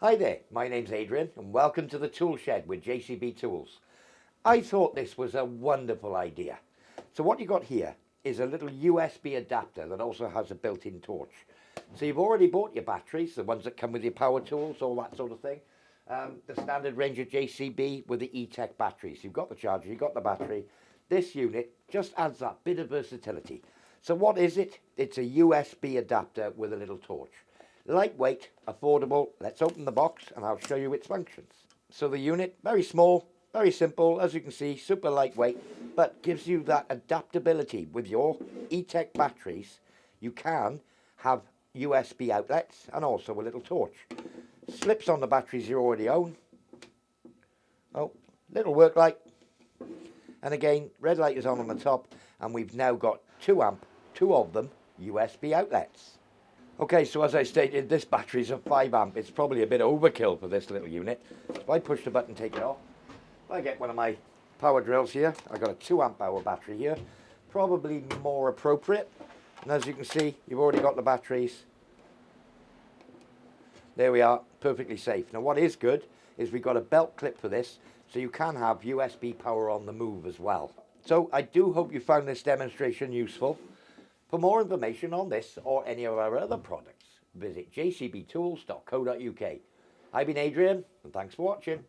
Hi there, my name's Adrian and welcome to the Tool Shed with JCB Tools. I thought this was a wonderful idea. So what you got here is a little USB adapter that also has a built-in torch. So you've already bought your batteries, the ones that come with your power tools, all that sort of thing. The standard range of JCB with the E-Tech batteries. You've got the charger, you've got the battery. This unit just adds that bit of versatility. So what is it? It's a USB adapter with a little torch. Lightweight, affordable. Let's open the box and I'll show you its functions. So the unit, very small, very simple, as you can see, super lightweight, but gives you that adaptability. With your E-Tech batteries, you can have USB outlets and also a little torch. Slips on the batteries you already own. Oh, little work light. And again, red light is on the top, and we've now got 2 amp, 2 of them, USB outlets. Okay, so as I stated, this battery is a 5 amp. It's probably a bit overkill for this little unit. So if I push the button, take it off. If I get one of my power drills here, I've got a 2 amp hour battery here. Probably more appropriate. And as you can see, you've already got the batteries. There we are, perfectly safe. Now what is good is we've got a belt clip for this, so you can have USB power on the move as well. So I do hope you found this demonstration useful. For more information on this or any of our other products, visit jcbtools.co.uk. I've been Adrian, and thanks for watching.